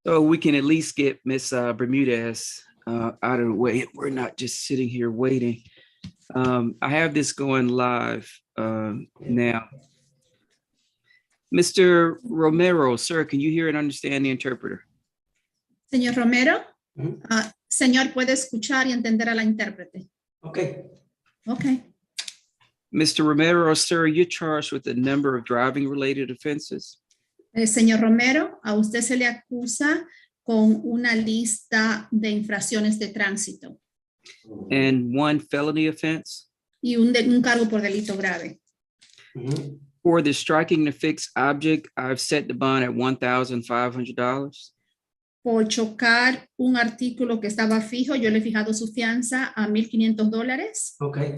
So we can at least get Miss Bermudez out of the way. We're not just sitting here waiting. I have this going live now. Mr. Romero, sir, can you hear and understand the interpreter? Señor Romero, señor, puede escuchar y entender a la intérprete. Okay. Okay. Mr. Romero, sir, you're charged with a number of driving-related offenses. Señor Romero, a usted se le acusa con una lista de infracciones de tránsito And one felony offense y un cargo por delito grave. for the striking the fixed object. I've set the bond at $1,500. Por chocar un artículo que estaba fijo, yo le he fijado su fianza a $1,500. Okay.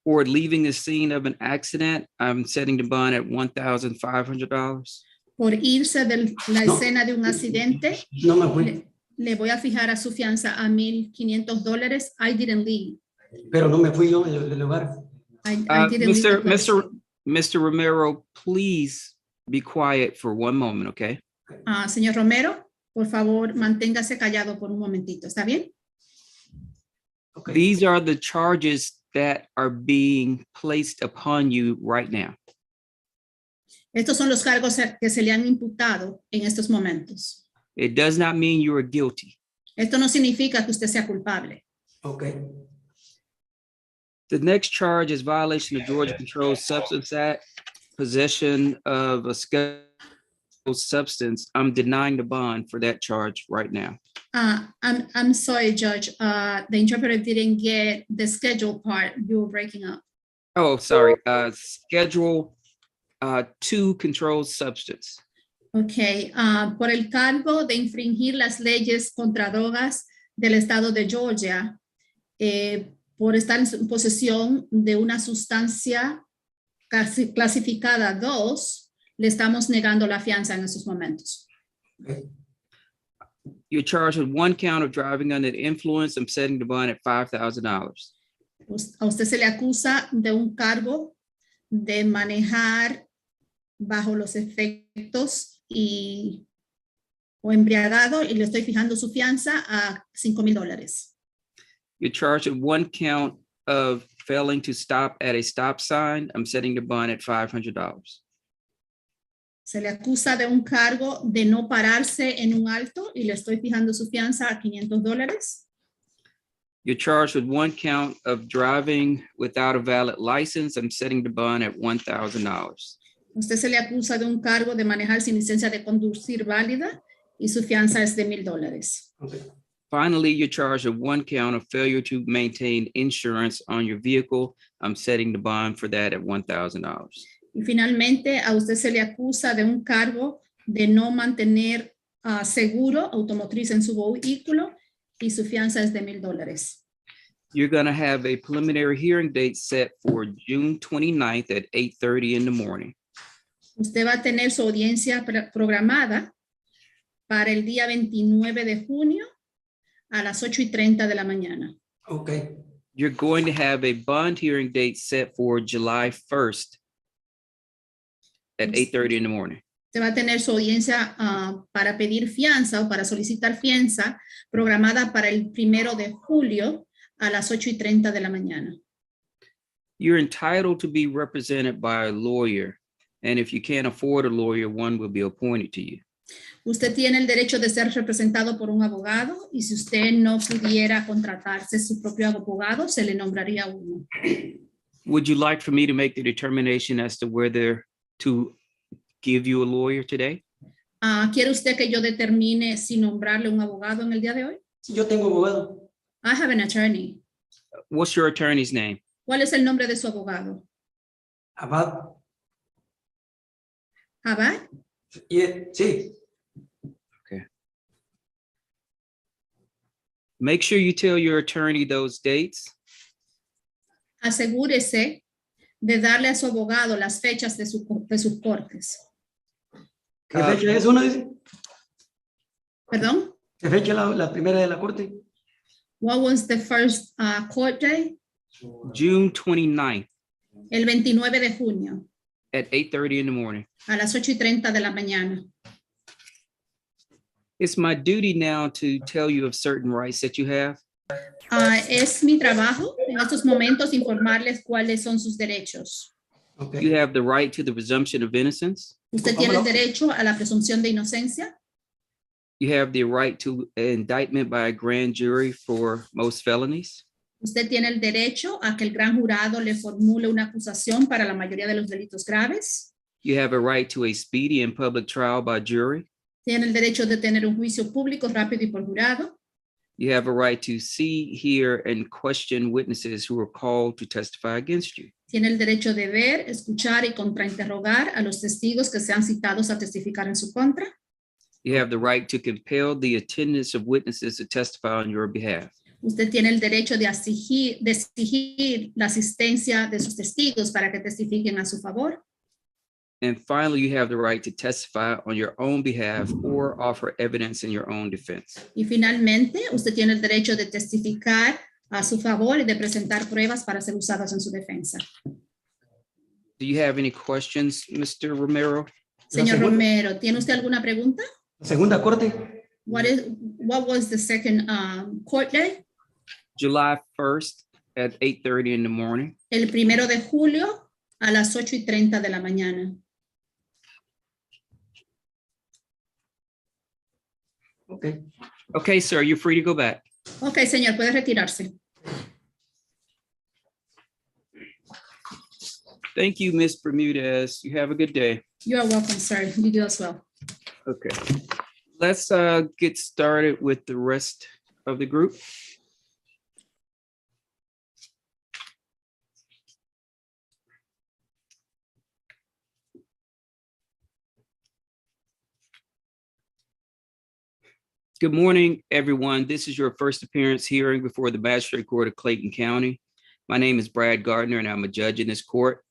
For leaving the scene of an accident, I'm setting the bond at $1,500. Por irse de la No. escena de un accidente, No me fui, le voy a fijar a su fianza a $1,500. I didn't leave. pero no me fui yo del lugar. I didn't leave the place. Mr. Romero, please be quiet for one moment, okay? Señor Romero, por favor, manténgase callado por un momentito. ¿Está bien? Okay. These are the charges that are being placed upon you right now. Estos son los cargos que se le han imputado en estos momentos. It does not mean you are guilty. Esto no significa que usted sea culpable. Okay. The next charge is violation of Georgia Controlled Substance Act, possession of a scheduled substance. I'm denying the bond for that charge right now. I'm sorry, Judge. The interpreter didn't get the schedule part. You were breaking up. Oh, sorry. Schedule 2 controlled substance. Okay. Por el cargo de infringir las leyes contra drogas del estado de Georgia, por estar en posesión de una sustancia clasificada 2, le estamos negando la fianza en esos momentos. Okay. You're charged with 1 count of driving under the influence. I'm setting the bond at $5,000. A usted se le acusa de un cargo de manejar bajo los efectos o embriagado y le estoy fijando su fianza a $5,000. You're charged with 1 count of failing to stop at a stop sign. I'm setting the bond at $500. Se le acusa de un cargo de no pararse en un alto y le estoy fijando su fianza a $500. You're charged with 1 count of driving without a valid license. I'm setting the bond at $1,000. Usted se le acusa de un cargo de manejar sin licencia de conducir válida y su fianza es de $1,000. Okay. Finally, you're charged with 1 count of failure to maintain insurance on your vehicle. I'm setting the bond for that at $1,000. Y finalmente, a usted se le acusa de un cargo de no mantener seguro automotriz en su vehículo y su fianza es de $1,000. You're going to have a preliminary hearing date set for June 29th at 8:30 in the morning. Usted va a tener su audiencia programada para el día 29 de junio a las 8:30 de la mañana. Okay. You're going to have a bond hearing date set for July 1st at 8:30 in the morning. Usted va a tener su audiencia para pedir fianza o para solicitar fianza programada para el 1 de julio a las 8:30 de la mañana. You're entitled to be represented by a lawyer, and if you can't afford a lawyer, one will be appointed to you. Usted tiene el derecho de ser representado por un abogado y si usted no pudiera contratarse su propio abogado, se le nombraría uno. Would you like for me to make the determination as to whether to give you a lawyer today? ¿Quiere usted que yo determine si nombrarle un abogado en el día de hoy? Sí, yo tengo abogado. I have an attorney. What's your attorney's name? ¿Cuál es el nombre de su abogado? Abad. ¿Abad? Yeah, sí. Make sure you tell your attorney those dates. Asegúrese de darle a su abogado las fechas de sus cortes. ¿Qué fecha es una? Dice? ¿Perdón? ¿Qué fecha la primera de la corte? What was the first court day? June 29th el 29 de junio, at 8:30 in the morning. a las 8:30 de la mañana. It's my duty now to tell you of certain rights that you have. Es mi trabajo en estos momentos informarles cuáles son sus derechos. Ok. You have the right to the presumption of innocence. Usted tiene el derecho a la presunción de inocencia. You have the right to indictment by a grand jury for most felonies. Usted tiene el derecho a que el gran jurado le formule una acusación para la mayoría de los delitos graves. You have a right to a speedy and public trial by jury. Tiene el derecho de tener un juicio público rápido y por jurado. You have a right to see, hear, and question witnesses who are called to testify against you. Tiene el derecho de ver, escuchar y contrainterrogar a los testigos que sean citados a testificar en su contra. You have the right to compel the attendance of witnesses to testify on your behalf. Usted tiene el derecho de exigir la asistencia de sus testigos para que testifiquen a su favor. And finally, you have the right to testify on your own behalf or offer evidence in your own defense. Y finalmente, usted tiene el derecho de testificar a su favor y de presentar pruebas para ser usadas en su defensa. Do you have any questions, Mr. Romero? Señor segunda- Romero, ¿tiene usted alguna pregunta? Segunda corte, What was the second court day? July 1st at 8:30 in the morning. El 1 de julio a las 8:30 de la mañana. ok. Okay, sir, you're free to go back. Ok, señor, puede retirarse. Thank you, Ms. Bermudez. You have a good day. You are welcome, sir. You do as well. Okay. Let's get started with the rest of the group. Good morning, everyone. This is your first appearance hearing before the Magistrate Court of Clayton County. My name is Brad Gardner, and I'm a judge in this court.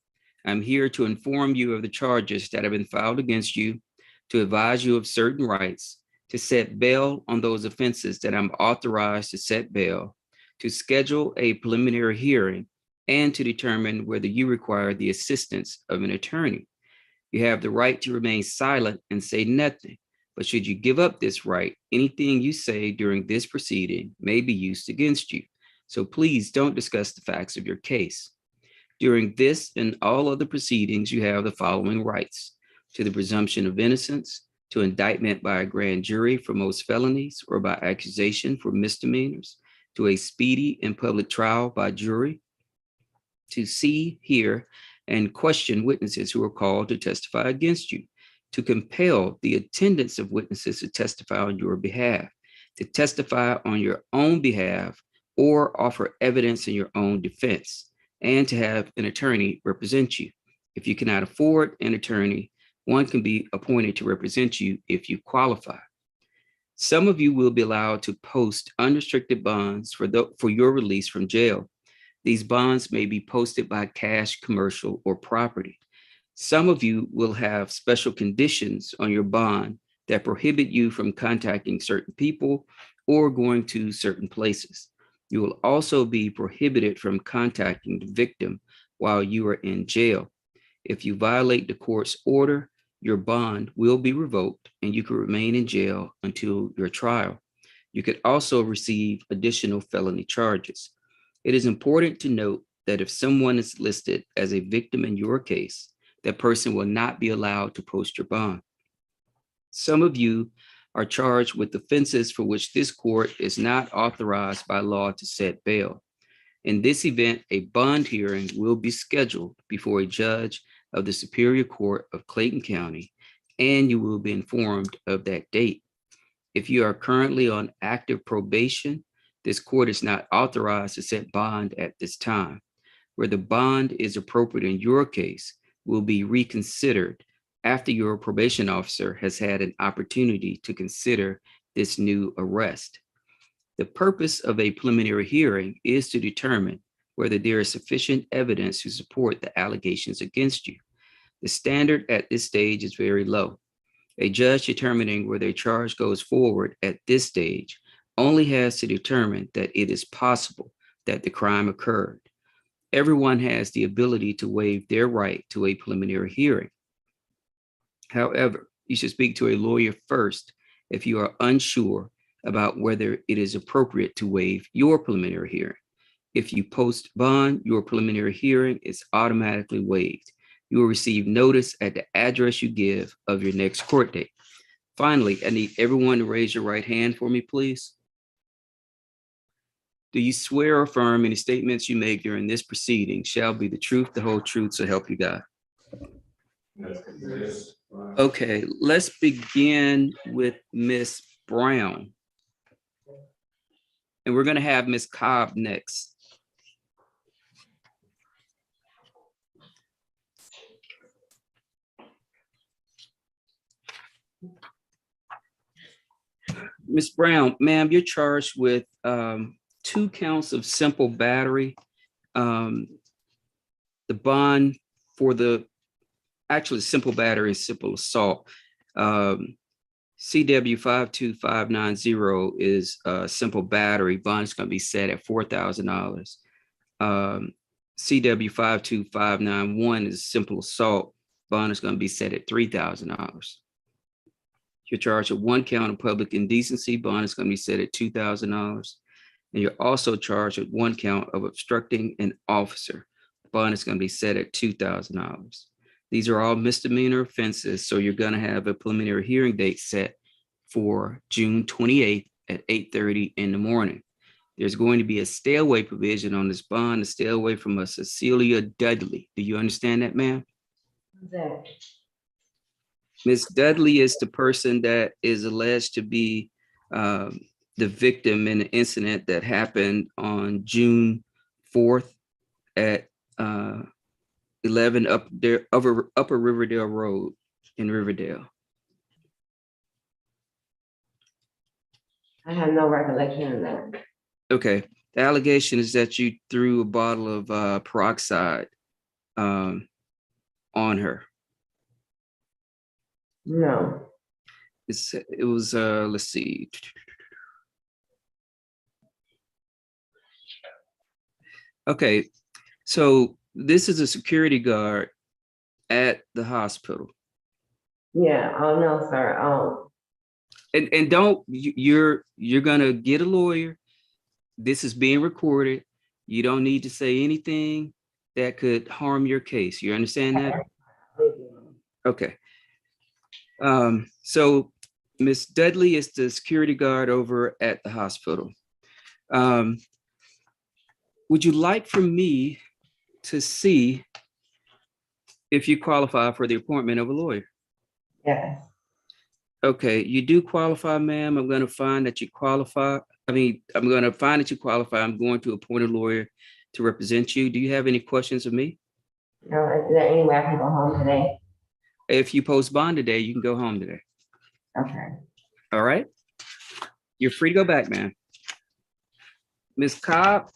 I'm here to inform you of the charges that have been filed against you, to advise you of certain rights, to set bail on those offenses that I'm authorized to set bail, to schedule a preliminary hearing, and to determine whether you require the assistance of an attorney. You have the right to remain silent and say nothing. But should you give up this right, anything you say during this proceeding may be used against you. So please don't discuss the facts of your case. During this and all other proceedings, you have the following rights: to the presumption of innocence, to indictment by a grand jury for most felonies or by accusation for misdemeanors, to a speedy and public trial by jury, to see, hear, and question witnesses who are called to testify against you, to compel the attendance of witnesses to testify on your behalf, to testify on your own behalf or offer evidence in your own defense, and to have an attorney represent you. If you cannot afford an attorney, one can be appointed to represent you if you qualify. Some of you will be allowed to post unrestricted bonds for your release from jail. These bonds may be posted by cash, commercial, or property. Some of you will have special conditions on your bond that prohibit you from contacting certain people or going to certain places. You will also be prohibited from contacting the victim while you are in jail. If you violate the court's order, your bond will be revoked and you can remain in jail until your trial. You could also receive additional felony charges. It is important to note that if someone is listed as a victim in your case, that person will not be allowed to post your bond. Some of you are charged with offenses for which this court is not authorized by law to set bail. In this event, a bond hearing will be scheduled before a judge of the Superior Court of Clayton County, and you will be informed of that date. If you are currently on active probation, this court is not authorized to set bond at this time. Where the bond is appropriate in your case will be reconsidered after your probation officer has had an opportunity to consider this new arrest. The purpose of a preliminary hearing is to determine whether there is sufficient evidence to support the allegations against you. The standard at this stage is very low. A judge determining whether a charge goes forward at this stage only has to determine that it is possible that the crime occurred. everyone has the ability to waive their right to a preliminary hearing. However, you should speak to a lawyer first if you are unsure about whether it is appropriate to waive your preliminary hearing. If you post bond, your preliminary hearing is automatically waived. You will receive notice at the address you give of your next court date. Finally, I need everyone to raise your right hand for me, please. Do you swear or affirm any statements you make during this proceeding shall be the truth, the whole truth, so help you God? Yes. Okay, let's begin with Miss Brown. And we're going to have Miss Cobb next. Miss Brown, ma'am, you're charged with 2 counts of simple battery. The bond for actually simple battery is simple assault. CW 52590 is a simple battery. Bond is going to be set at $4,000. CW 52591 is simple assault. Bond is going to be set at $3,000. You're charged with 1 count of public indecency. Bond is going to be set at $2,000. And you're also charged with 1 count of obstructing an officer. Bond is going to be set at $2,000. These are all misdemeanor offenses, so you're going to have a preliminary hearing date set for June 28th at 8:30 in the morning. There's going to be a stay away provision on this bond to stay away from a Cecilia Dudley. Do you understand that, ma'am? Ms. Dudley is the person that is alleged to be the victim in an incident that happened on June 4th at 11 Upper Riverdale Road in Riverdale. I have no recollection of that. Okay, the allegation is that you threw a bottle of peroxide on her. No. It was, let's see. Okay, so this is a security guard at the hospital. Yeah. Oh no, sir. And don't, you're gonna get a lawyer. This is being recorded. You don't need to say anything that could harm your case. You understand that? Okay. So Miss Dudley is the security guard over at the hospital. Would you like for me to see if you qualify for the appointment of a lawyer? Yes. Okay, you do qualify, ma'am. I'm going to find that you qualify. I'm going to find that you qualify. I'm going to appoint a lawyer to represent you. Do you have any questions of me? No, is there any way I can go home today? If you post bond today, you can go home today. Okay. All right. You're free to go back, ma'am. Ms. Cobb.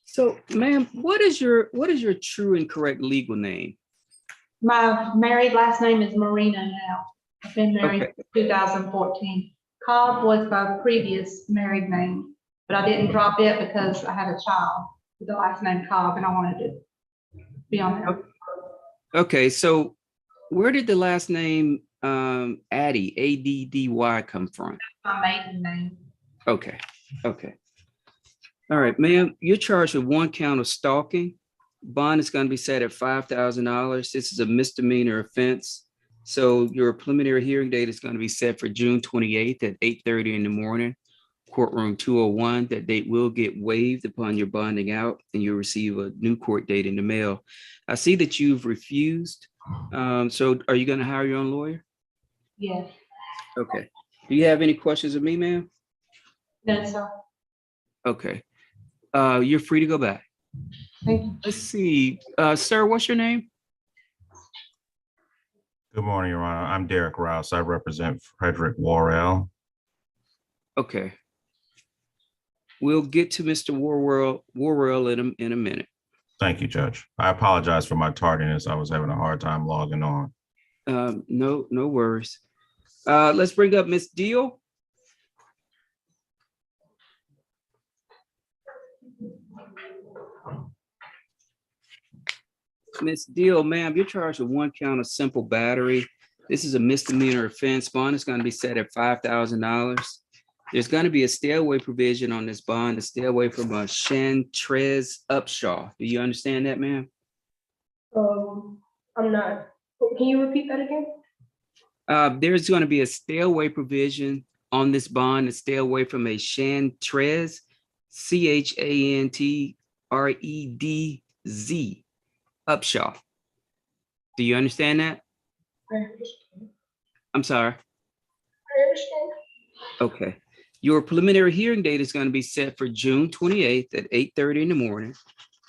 So, ma'am, what is your true and correct legal name? My married last name is Marina now. I've been married Okay. since 2014. Cobb was my previous married name, but I didn't drop it because I had a child with the last name Cobb and I wanted to be on there. Okay, so where did the last name Addy, A-D-D-Y, come from? My maiden name. Okay, okay. All right, ma'am, you're charged with 1 count of stalking. Bond is going to be set at $5,000. This is a misdemeanor offense. So your preliminary hearing date is going to be set for June 28th at 8:30 in the morning, courtroom 201. That date will get waived upon your bonding out and you'll receive a new court date in the mail. I see that you've refused. So are you going to hire your own lawyer? Yes. Okay. Do you have any questions of me, ma'am? No, sir. Okay. You're free to go back. Thank you. Let's see. Sir, what's your name? Good morning, Your Honor. I'm Derek Rouse. I represent Frederick Worrell. Okay. We'll get to Mr. Worrell in a minute. Thank you, Judge. I apologize for my tardiness. I was having a hard time logging on. No worries. Let's bring up Miss Deal. Miss Deal, ma'am, you're charged with one count of simple battery. This is a misdemeanor offense. Bond is going to be set at $5,000. There's going to be a stay away provision on this bond to stay away from a Chantrez Upshaw. Do you understand that, ma'am? I'm not. Can you repeat that again? There's going to be a stay away provision on this bond to stay away from a Chantrez, Chantredz Upshaw. Do you understand that? I understand. I'm sorry. I understand. Okay. Your preliminary hearing date is going to be set for June 28th at 8:30 in the morning,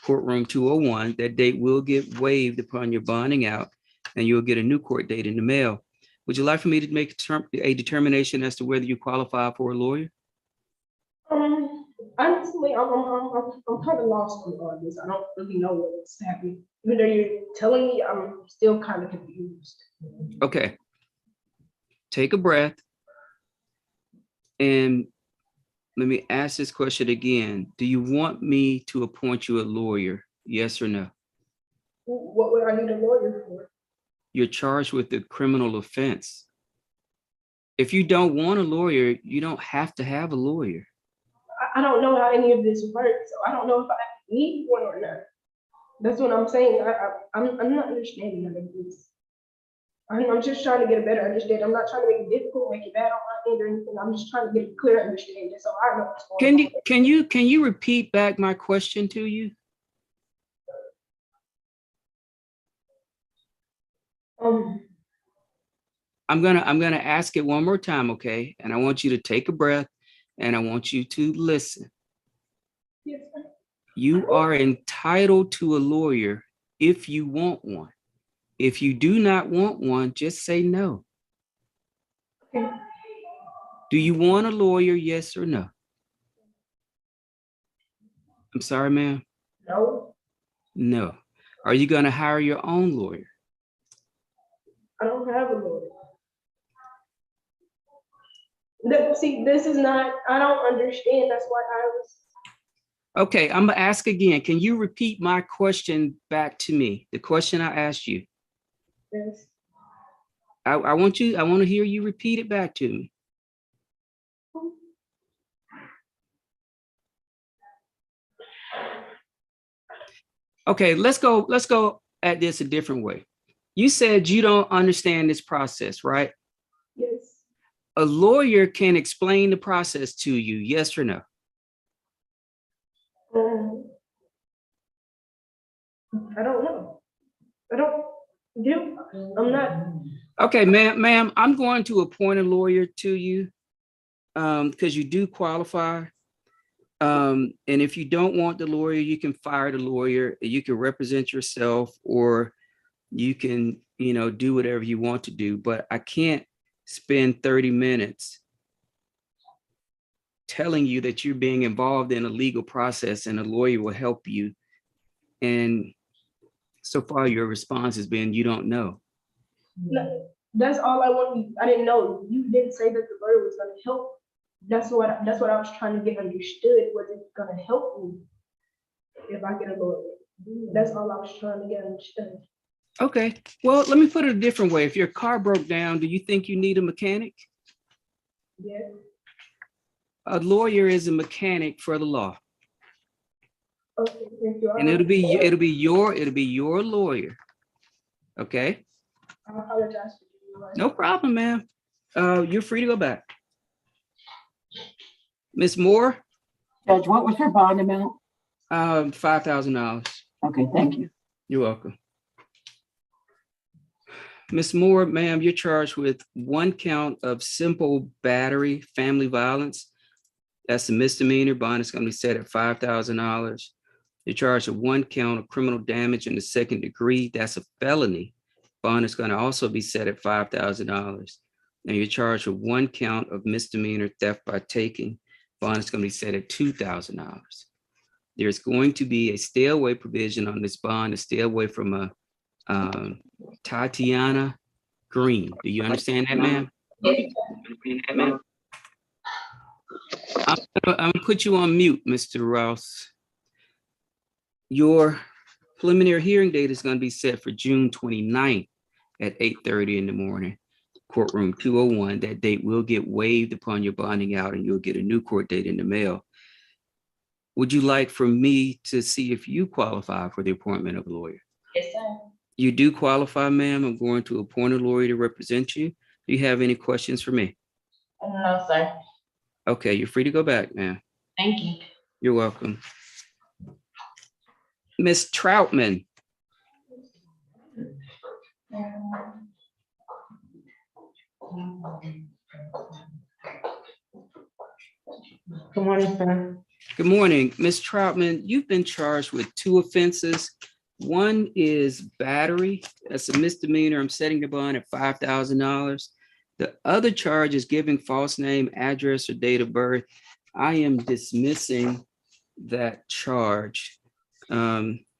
courtroom 201. That date will get waived upon your bonding out, and you'll get a new court date in the mail. Would you like for me to make a determination as to whether you qualify for a lawyer? Honestly, I'm kind of lost on all this. I don't really know what's happening. Even though you're telling me, I'm still kind of confused. Okay. Take a breath. And let me ask this question again. Do you want me to appoint you a lawyer? Yes or no? What would I need a lawyer for? You're charged with a criminal offense. If you don't want a lawyer, you don't have to have a lawyer. I don't know how any of this works, so I don't know if I need one or not. That's what I'm saying. I'm not understanding none of this. I'm just trying to get a better understanding. I'm not trying to make it difficult, make it bad on my end or anything. I'm just trying to get a clear understanding so I know what's going on. Can you repeat back my question to you? I'm gonna ask it one more time, okay? And I want you to take a breath and I want you to listen. Yes, sir. You are entitled to a lawyer if you want one. If you do not want one, just say no. Okay. Do you want a lawyer, yes or no? I'm sorry, ma'am. No, No. Are you gonna hire your own lawyer? I don't have a lawyer. See, this is not, I don't understand. That's why I was. Okay, I'm gonna ask again. Can you repeat my question back to me? The question I asked you. Yes. I want to hear you repeat it back to me. Okay, let's go at this a different way. You said you don't understand this process, right? Yes. A lawyer can explain the process to you, yes or no? I don't know. I'm not. Okay, ma'am, I'm going to appoint a lawyer to you because you do qualify. And if you don't want the lawyer, you can fire the lawyer. You can represent yourself, or you can, do whatever you want to do. But I can't spend 30 minutes telling you that you're being involved in a legal process and a lawyer will help you. And so far, your response has been, you don't know. No, that's all I wanted. I didn't know. You didn't say that the lawyer was gonna help. That's what I was trying to get understood. Was it gonna help me if I get a lawyer? That's all I was trying to get understood. Okay, well, let me put it a different way. If your car broke down, do you think you need a mechanic? Yeah. A lawyer is a mechanic for the law. Okay, thank you. And it'll be your lawyer. Okay, I apologize for you. no problem, ma'am. You're free to go back. Miss Moore, Judge, what was her bond amount? $5,000. Okay, thank you. You're welcome. Miss Moore, ma'am, you're charged with one count of simple battery, family violence. That's a misdemeanor. Bond is going to be set at $5,000. You're charged with one count of criminal damage in the second degree. That's a felony. Bond is going to also be set at $5,000. And you're charged with one count of misdemeanor theft by taking. Bond is going to be set at $2,000. There's going to be a stay away provision on this bond to stay away from a Tatiana Green. Do you understand that, ma'am? I'm gonna put you on mute, Mr. Rouse. Your preliminary hearing date is gonna be set for June 29th at 8:30 in the morning. Courtroom 201. That date will get waived upon your bonding out and you'll get a new court date in the mail. Would you like for me to see if you qualify for the appointment of a lawyer? Yes, sir. You do qualify, ma'am. I'm going to appoint a lawyer to represent you. Do you have any questions for me? No, sir. Okay, you're free to go back, ma'am. Thank you. You're welcome. Miss Troutman. Good morning, sir. Good morning. Miss Troutman, you've been charged with 2 offenses. One is battery. That's a misdemeanor. I'm setting the bond at $5,000. The other charge is giving false name, address, or date of birth. I am dismissing that charge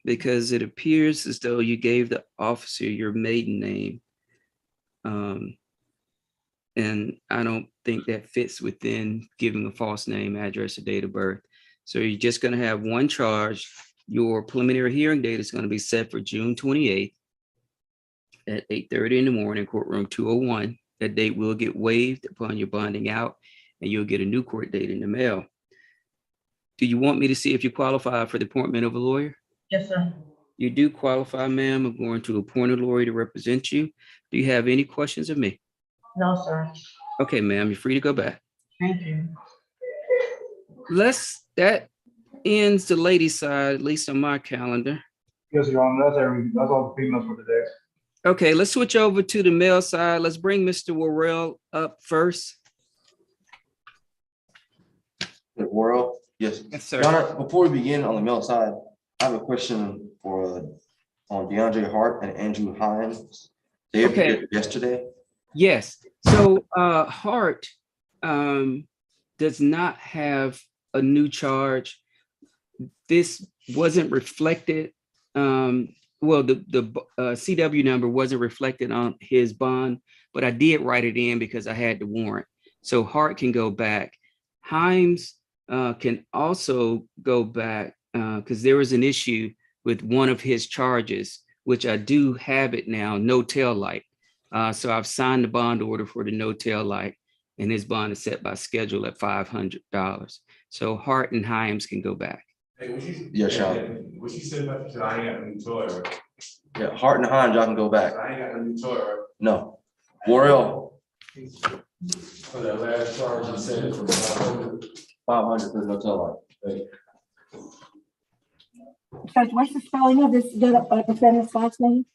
because it appears as though you gave the officer your maiden name. And I don't think that fits within giving a false name, address, or date of birth. So you're just going to have one charge. Your preliminary hearing date is going to be set for June 28th at 8:30 in the morning, courtroom 201. That date will get waived upon your bonding out and you'll get a new court date in the mail. Do you want me to see if you qualify for the appointment of a lawyer? Yes, sir. You do qualify, ma'am. I'm going to appoint a lawyer to represent you. Do you have any questions of me? No, sir. Okay, ma'am, you're free to go back. Thank you. That ends the ladies' side, at least on my calendar. Yes, Your Honor, that's all the females for today. Okay, let's switch over to the male side. Let's bring Mr. Worrell up first. World, yes. Yes, sir. Your Honor, before we begin on the male side, I have a question for on DeAndre Hart and Andrew Hines. They appeared yesterday. Yes. So Hart does not have a new charge. This wasn't reflected. Well, the CW number wasn't reflected on his bond, but I did write it in because I had the warrant. So Hart can go back. Himes can also go back because there was an issue with one of his charges, which I do have it now, no tail light. So I've signed the bond order for the no tail light, and his bond is set by schedule at $500. So Hart and Himes can go back. Hey, what you, Yes, Sean. what you said about the, I ain't got a new toy, right? Yeah, Hart and Hines, y'all can go back. I ain't got a new toy, right? No. Worrell, For that last charge, you said it from 500. 500 for the no tail light. Judge, what's the spelling of this defendant's last name?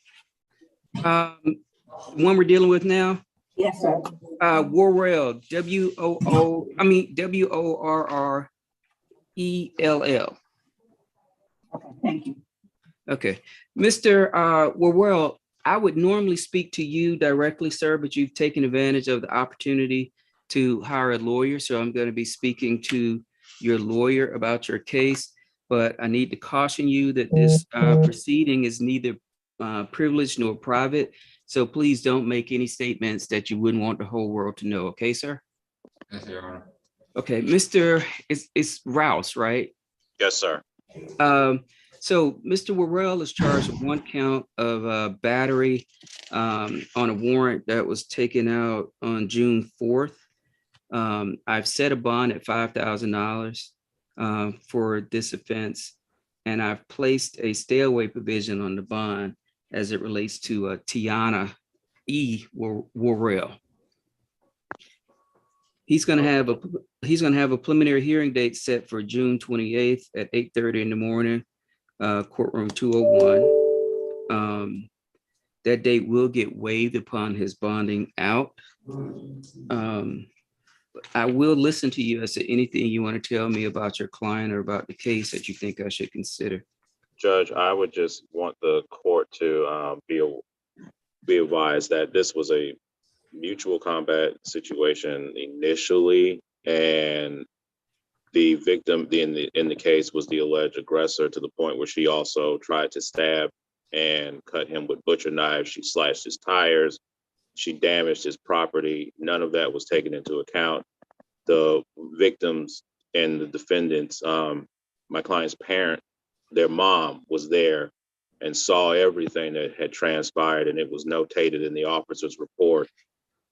One we're dealing with now, Yes, sir. Worrell, WORRELL. Okay, thank you. Okay, Mr. Worrell, I would normally speak to you directly, sir, but you've taken advantage of the opportunity to hire a lawyer. So I'm going to be speaking to your lawyer about your case, but I need to caution you that this proceeding is neither privileged nor private. So please don't make any statements that you wouldn't want the whole world to know. Okay, sir? Yes, Your Honor. Okay, Mr. It's Rouse, right? Yes, sir. So Mr. Worrell is charged with 1 count of battery on a warrant that was taken out on June 4th. I've set a bond at $5,000 for this offense, and I've placed a stay away provision on the bond as it relates to Tiana E. Worrell. He's going to have a preliminary hearing date set for June 28th at 8:30 in the morning, courtroom 201. That date will get waived upon his bonding out. I will listen to you as to anything you want to tell me about your client or about the case that you think I should consider. Judge, I would just want the court to be advised that this was a mutual combat situation initially, and the victim in the case was the alleged aggressor to the point where she also tried to stab and cut him with butcher knives. She slashed his tires. she damaged his property. None of that was taken into account. The victims and the defendants, my client's parent, their mom was there and saw everything that had transpired, and it was notated in the officer's report.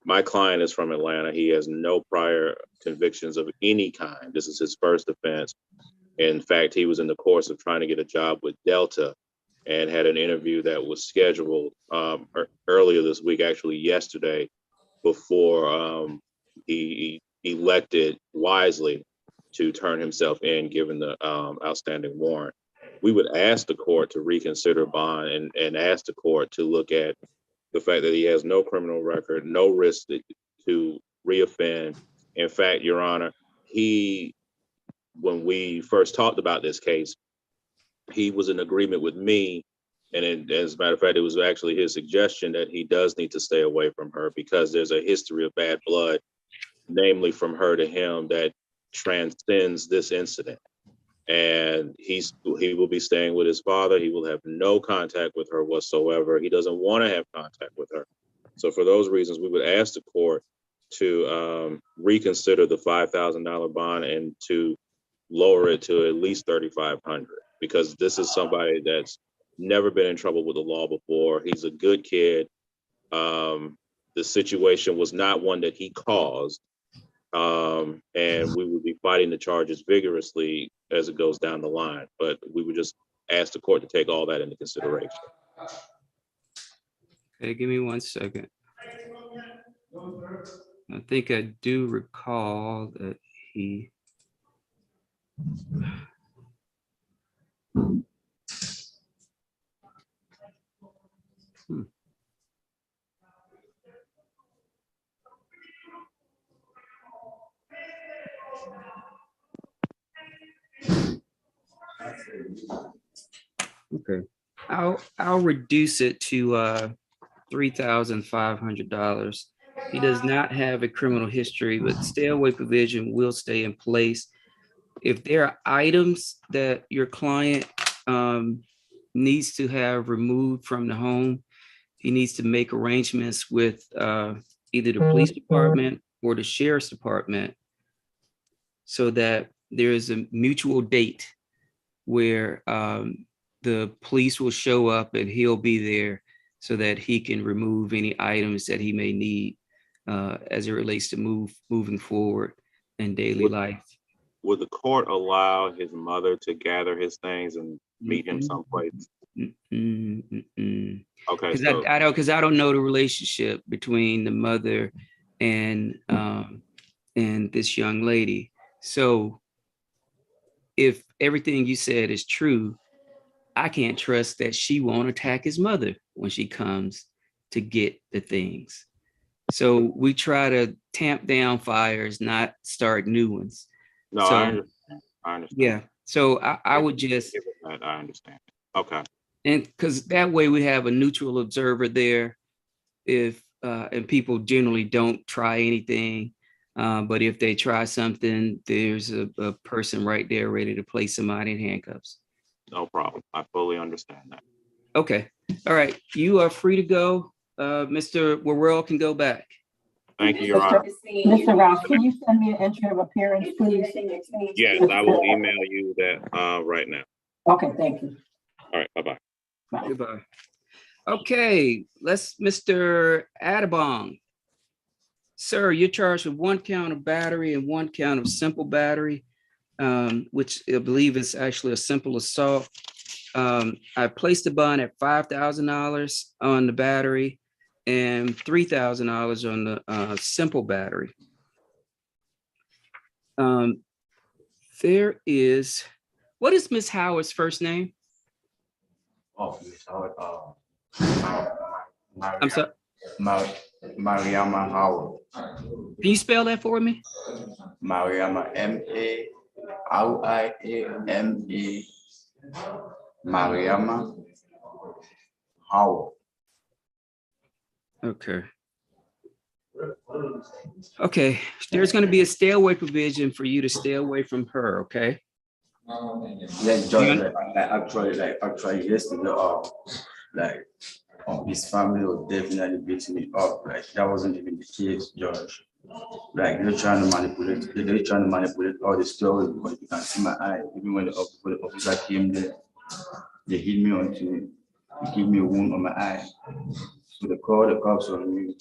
My client is from Atlanta. He has no prior convictions of any kind. This is his first offense. In fact, he was in the course of trying to get a job with Delta and had an interview that was scheduled earlier this week, actually yesterday, before he elected wisely to turn himself in, given the outstanding warrant. We would ask the court to reconsider bond and ask the court to look at the fact that he has no criminal record, no risk to reoffend. In fact, Your Honor, when we first talked about this case, he was in agreement with me. And as a matter of fact, it was actually his suggestion that he does need to stay away from her because there's a history of bad blood, namely from her to him, that transcends this incident. And he will be staying with his father. He will have no contact with her whatsoever. He doesn't want to have contact with her. So for those reasons, we would ask the court to reconsider the $5,000 bond and to lower it to at least $3,500, because this is somebody that's never been in trouble with the law before. He's a good kid. The situation was not one that he caused. And we would be fighting the charges vigorously as it goes down the line. But we would just ask the court to take all that into consideration. Okay, give me 1 second. I think I do recall that he. Okay, I'll reduce it to $3,500. He does not have a criminal history, but stay away provision will stay in place. If there are items that your client needs to have removed from the home, he needs to make arrangements with either the police department or the sheriff's department so that there is a mutual date where the police will show up and he'll be there so that he can remove any items that he may need as it relates to moving forward in daily life. Would the court allow his mother to gather his things and meet him someplace? Okay, because I don't know the relationship between the mother and this young lady. So if everything you said is true, I can't trust that she won't attack his mother when she comes to get the things. So we try to tamp down fires, not start new ones. No, so, I understand. Yeah. So I would just. I understand. Okay. And because that way we have a neutral observer there, if and people generally don't try anything. But if they try something, there's a person right there ready to place somebody in handcuffs. No problem. I fully understand that. Okay. All right. You are free to go. Mr. Worrell can go back. Thank you, Your Honor. Mr. Rouse, can you send me an entry of appearance, please? Yes, I will email you that right now. Okay, thank you. All right. Bye-bye. Bye. Goodbye. Okay. Mr. Adabong. Sir, you're charged with 1 count of battery and 1 count of simple battery, which I believe is actually a simple assault. I placed the bond at $5,000 on the battery and $3,000 on the simple battery. There is, what is Miss Howard's first name? Oh, Miss Howard, I'm sorry. Mariama Howard. Can you spell that for me? Mariama, M-A-R-I-A-M-A. Mariama Howard. Okay. Okay, there's going to be a stay away provision for you to stay away from her, okay? Yeah, Judge, actually yesterday, his family was definitely beating me up. Like that wasn't even the case, George. Like they're trying to manipulate, they're trying to manipulate all the story because you can see my eye. Even when the officer came there, they hit me onto, they give me a wound on my eye. So they call the cops on me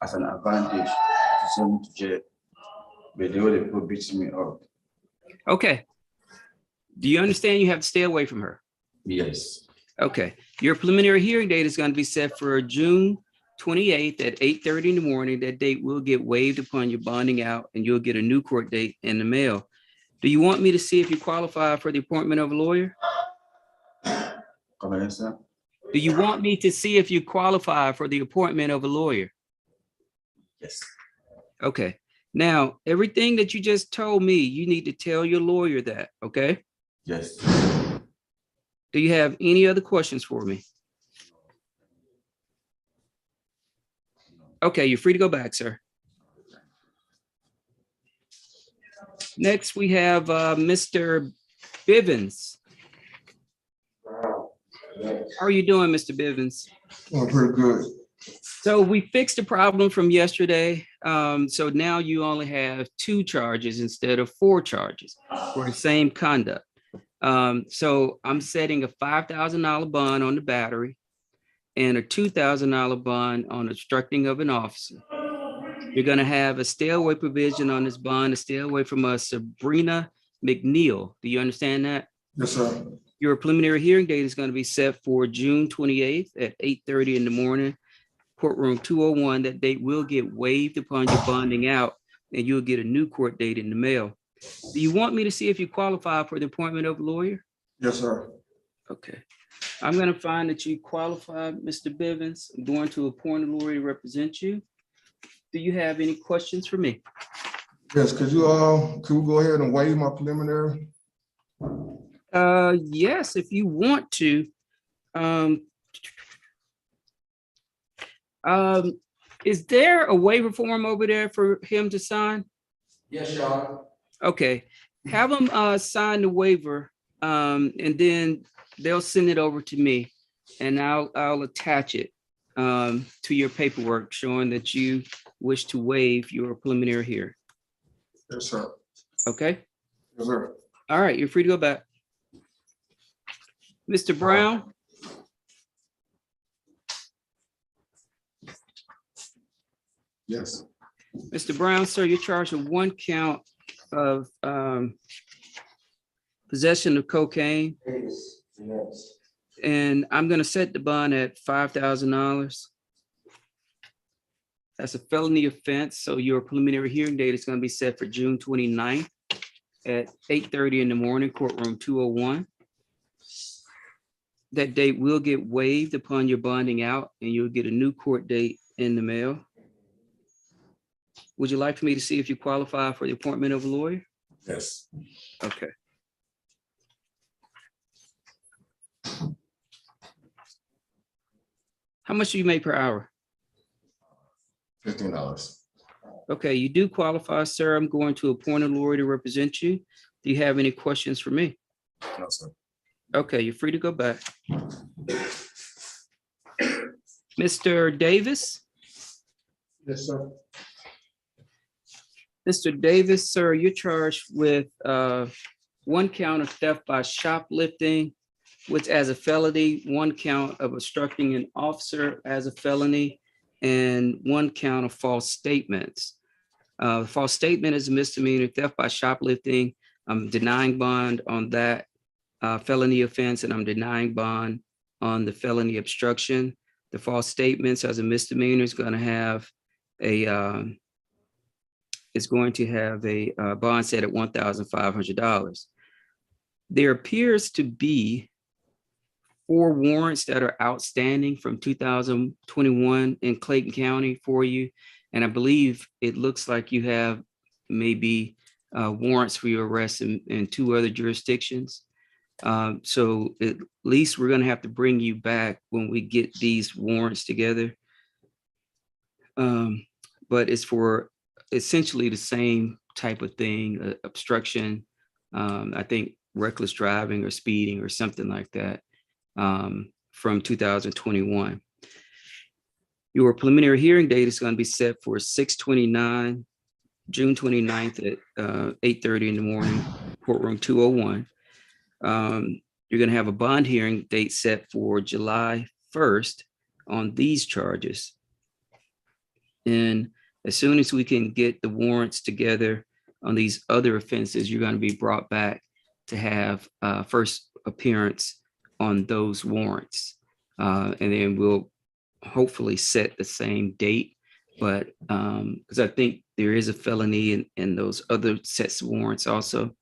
as an advantage to send me to jail. But they were the people beating me up. Okay. Do you understand you have to stay away from her? Yes. Okay. Your preliminary hearing date is going to be set for June 28th at 8:30 in the morning. That date will get waived upon your bonding out and you'll get a new court date in the mail. Do you want me to see if you qualify for the appointment of a lawyer? Come again, sir? Do you want me to see if you qualify for the appointment of a lawyer? Yes. Okay. Now, everything that you just told me, you need to tell your lawyer that, okay? Yes. Do you have any other questions for me? Okay, you're free to go back, sir. Next, we have Mr. Bivens. How are you doing, Mr. Bivens? Oh, pretty good. So we fixed the problem from yesterday. So now you only have 2 charges instead of 4 charges for the same conduct. So I'm setting a $5,000 bond on the battery and a $2,000 bond on obstructing of an officer. You're going to have a stay away provision on this bond to stay away from Sabrina McNeil. Do you understand that? Yes, sir. Your preliminary hearing date is going to be set for June 28th at 8:30 in the morning, courtroom 201. That date will get waived upon your bonding out and you'll get a new court date in the mail. Do you want me to see if you qualify for the appointment of a lawyer? Yes, sir. Okay. I'm going to find that you qualify, Mr. Bivens. I'm going to appoint a lawyer to represent you. Do you have any questions for me? Yes, could we go ahead and waive my preliminary? Yes, if you want to. Is there a waiver form over there for him to sign? Yes, y'all. Okay, have him sign the waiver, and then they'll send it over to me, and I'll attach it to your paperwork showing that you wish to waive your preliminary hearing. Yes, sir. Okay. Yes, sir. All right, you're free to go back. Mr. Brown? Yes. Mr. Brown, sir, you're charged with 1 count of possession of cocaine. Yes. And I'm going to set the bond at $5,000. That's a felony offense. So your preliminary hearing date is going to be set for June 29th at 8:30 in the morning, courtroom 201. That date will get waived upon your bonding out and you'll get a new court date in the mail. Would you like for me to see if you qualify for the appointment of a lawyer? Yes. Okay. How much do you make per hour? $15. Okay, you do qualify, sir. I'm going to appoint a lawyer to represent you. Do you have any questions for me? No, sir. Okay, you're free to go back. Mr. Davis? Yes, sir. Mr. Davis, sir, you're charged with 1 count of theft by shoplifting, which as a felony, 1 count of obstructing an officer as a felony, and 1 count of false statements. False statement is a misdemeanor. Theft by shoplifting, I'm denying bond on that felony offense, and I'm denying bond on the felony obstruction. The false statements as a misdemeanor is going to have a bond set at $1,500. There appears to be 4 warrants that are outstanding from 2021 in Clayton County for you. And I believe it looks like you have maybe warrants for your arrest in 2 other jurisdictions. So at least we're going to have to bring you back when we get these warrants together. But it's for essentially the same type of thing, obstruction, I think reckless driving or speeding or something like that, from 2021. Your preliminary hearing date is going to be set for 6/29, June 29th at 8:30 in the morning, courtroom 201. You're going to have a bond hearing date set for July 1st on these charges. And as soon as we can get the warrants together on these other offenses, you're going to be brought back to have first appearance on those warrants. And then we'll hopefully set the same date, but because I think there is a felony in those other sets of warrants also.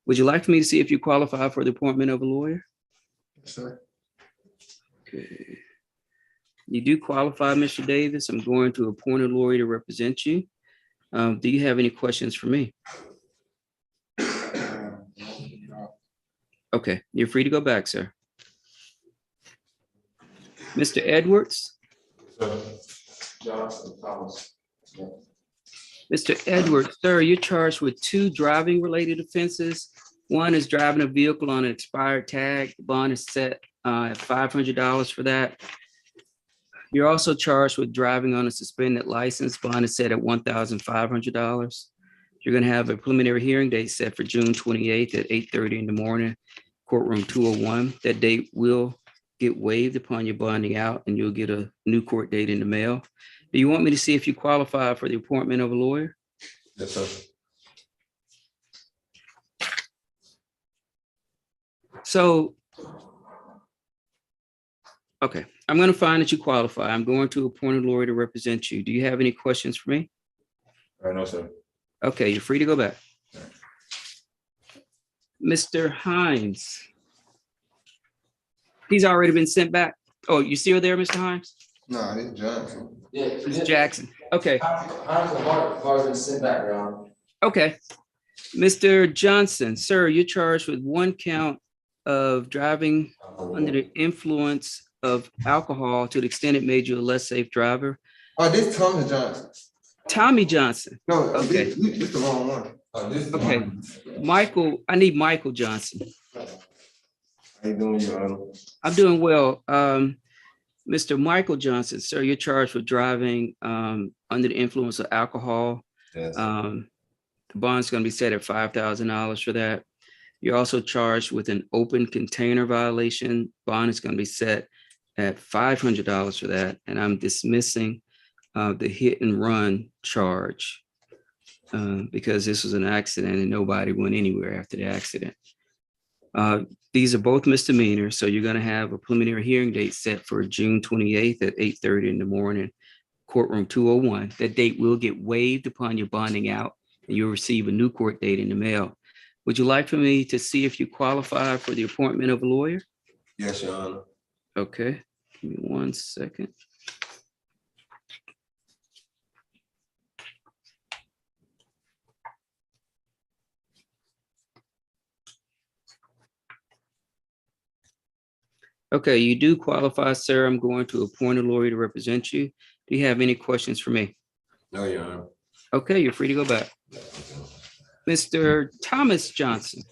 Would you like for me to see if you qualify for the appointment of a lawyer? Sir. Okay. You do qualify, Mr. Davis. I'm going to appoint a lawyer to represent you. Do you have any questions for me? Okay, you're free to go back, sir. Mr. Edwards? Johnson, Thomas. Mr. Edwards, sir, you're charged with 2 driving-related offenses. One is driving a vehicle on an expired tag. The bond is set at $500 for that. You're also charged with driving on a suspended license. Bond is set at $1,500. You're going to have a preliminary hearing date set for June 28th at 8:30 in the morning, courtroom 201. That date will get waived upon your bonding out, and you'll get a new court date in the mail. Do you want me to see if you qualify for the appointment of a lawyer? Yes, sir. So, okay, I'm going to find that you qualify. I'm going to appoint a lawyer to represent you. Do you have any questions for me? No, sir. Okay, you're free to go back. Mr. Hines. He's already been sent back. Oh, you still there, Mr. Hines? No, it's Johnson. It's Jackson. Okay. Been sent back around. Okay. Mr. Johnson, sir, you're charged with 1 count of driving under the influence of alcohol to the extent it made you a less safe driver. Oh, this Thomas Johnson. Tommy Johnson. No, Okay. this the wrong one. Okay. Michael, I need Michael Johnson. How you doing, Your Honor? I'm doing well. Mr. Michael Johnson, sir, you're charged with driving under the influence of alcohol. Yes. The bond's going to be set at $5,000 for that. You're also charged with an open container violation. Bond is going to be set at $500 for that. And I'm dismissing the hit and run charge because this was an accident and nobody went anywhere after the accident. These are both misdemeanors, so you're going to have a preliminary hearing date set for June 28th at 8:30 in the morning, courtroom 201. That date will get waived upon your bonding out, and you'll receive a new court date in the mail. Would you like for me to see if you qualify for the appointment of a lawyer? Yes, Your Honor. Okay, give me 1 second. Okay, you do qualify, sir. I'm going to appoint a lawyer to represent you. Do you have any questions for me? No, Your Honor. Okay, you're free to go back. Mr. Thomas Johnson.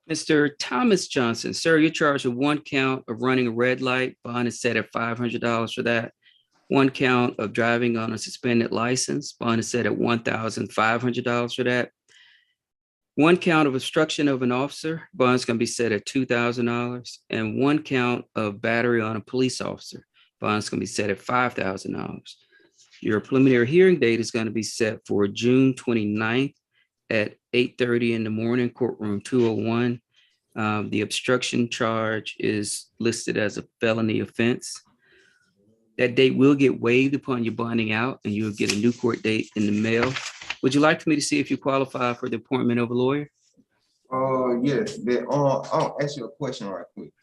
Mr. Thomas Johnson, sir, you're charged with 1 count of running a red light. Bond is set at $500 for that. 1 count of driving on a suspended license. Bond is set at $1,500 for that. 1 count of obstruction of an officer. Bond's going to be set at $2,000. And 1 count of battery on a police officer. Bond's going to be set at $5,000. Your preliminary hearing date is going to be set for June 29th at 8:30 in the morning, courtroom 201. The obstruction charge is listed as a felony offense. That date will get waived upon your bonding out, and you'll get a new court date in the mail. Would you like for me to see if you qualify for the appointment of a lawyer? Yes, I'll ask you a question right quick.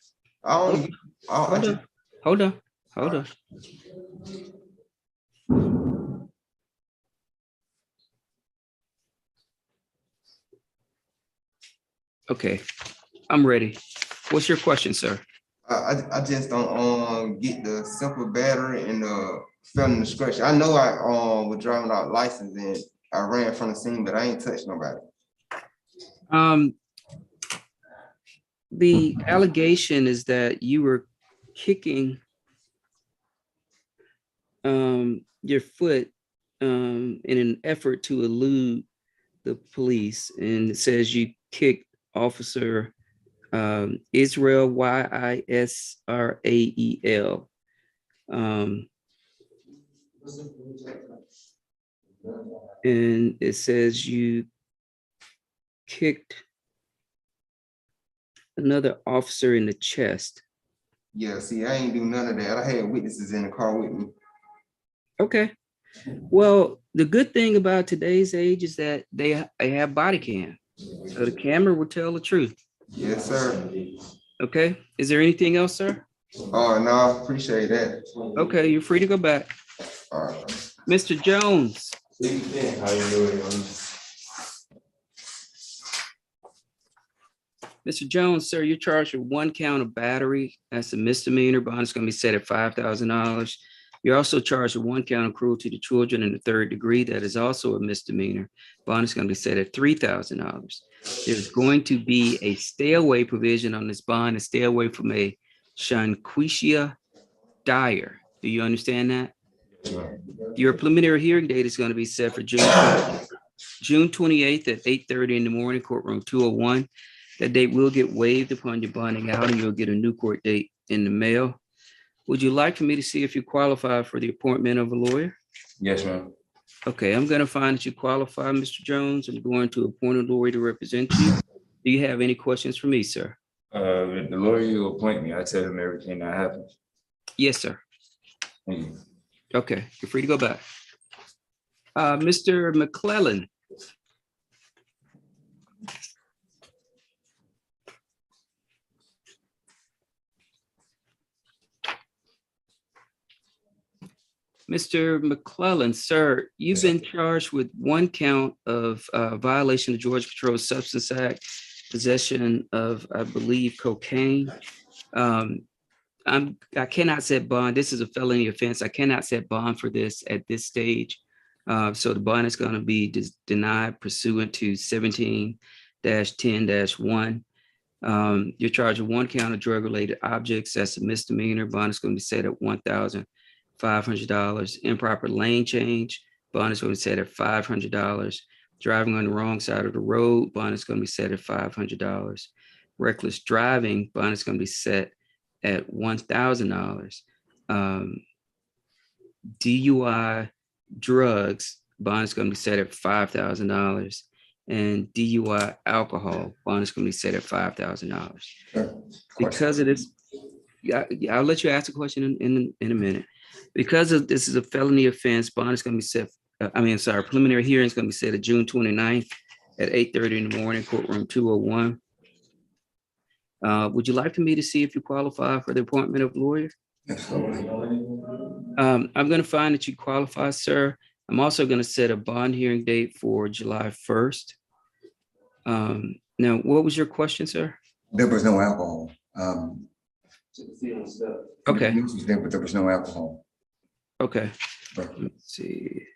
Hold on. Okay, I'm ready. What's your question, sir? I just don't get the simple battery and the felony discretion. I know I was driving without license and I ran from the scene, but I ain't touched nobody. The allegation is that you were kicking your foot in an effort to elude the police, and it says you kicked Officer Israel, Yisrael. And it says you kicked another officer in the chest. Yeah, see, I ain't do none of that. I had witnesses in the car with me. Okay. Well, the good thing about today's age is that they have body cam. So the camera will tell the truth. Yes, sir. Okay. Is there anything else, sir? Oh, no, I appreciate that. Okay, you're free to go back. All right. Mr. Jones. How you doing? Mr. Jones, sir, you're charged with 1 count of battery. That's a misdemeanor. Bond is going to be set at $5,000. You're also charged with 1 count of cruelty to children in the 3rd degree. That is also a misdemeanor. Bond is going to be set at $3,000. There's going to be a stay away provision on this bond, a stay away from a Shanquisha Dyer. Do you understand that? Your preliminary hearing date is going to be set for June 28th at 8:30 in the morning, courtroom 201. That date will get waived upon your bonding out, and you'll get a new court date in the mail. Would you like for me to see if you qualify for the appointment of a lawyer? Yes, ma'am. Okay, I'm going to find that you qualify, Mr. Jones. I'm going to appoint a lawyer to represent you. Do you have any questions for me, sir? The lawyer you appoint me, I tell him everything that happened. Yes, sir. Thank you. Okay, you're free to go back. Mr. McClellan. Mr. McClellan, sir, you've been charged with 1 count of violation of Georgia Controlled Substance Act, possession of, I believe, cocaine. I cannot set bond. This is a felony offense. I cannot set bond for this at this stage. So the bond is going to be denied pursuant to 17-10-1. You're charged with 1 count of drug-related objects. That's a misdemeanor. Bond is going to be set at $1,500. Improper lane change. Bond is going to be set at $500. Driving on the wrong side of the road. Bond is going to be set at $500. Reckless driving. Bond is going to be set at $1,000. DUI drugs, bond is going to be set at $5,000. And DUI alcohol, bond is going to be set at $5,000. Because of this, I'll let you ask a question in a minute. Because of this is a felony offense, bond is going to be set, preliminary hearing is going to be set at June 29th at 8:30 in the morning, courtroom 201. Would you like for me to see if you qualify for the appointment of lawyer? I'm going to find that you qualify, sir. I'm also going to set a bond hearing date for July 1st. Now, what was your question, sir? There was no alcohol. Okay. The news was there, but there was no alcohol. Okay. Let's see.